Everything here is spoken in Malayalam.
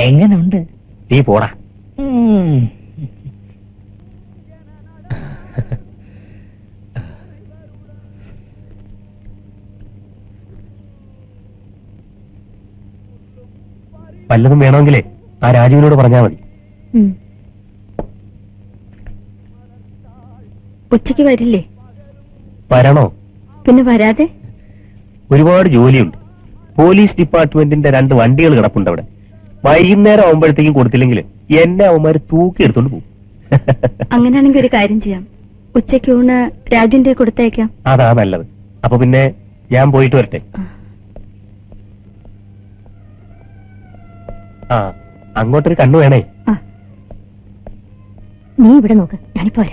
എങ്ങനുണ്ട്? നീ പോടാ. വല്ലതും വേണമെങ്കിലേ ആ രാജുവിനോട് പറഞ്ഞാ മതി. ഉച്ചയ്ക്ക് വരില്ലേ? വരണോ? പിന്നെ വരാതെ? ഒരുപാട് ജോലിയുണ്ട്. പോലീസ് ഡിപ്പാർട്ട്മെന്റിന്റെ 2 വണ്ടികൾ കിടപ്പുണ്ട് അവിടെ. വൈകുന്നേരം ആവുമ്പോഴത്തേക്കും കൊടുത്തില്ലെങ്കിൽ എന്നെ അവന്മാര് തൂക്കിയെടുത്തോണ്ട് പോകും. അങ്ങനെയാണെങ്കിൽ ഒരു കാര്യം ചെയ്യാം, ഉച്ചയ്ക്ക് ഊണ് രാജുന്റെ കൊടുത്തയക്കാം. അതാ നല്ലത്. അപ്പൊ പിന്നെ ഞാൻ പോയിട്ട് വരട്ടെ. ആ, അങ്ങോട്ടൊരു കണ്ണു വേണേ. നീ ഇവിടെ നോക്ക്, ഞാനിപ്പോ വരാം.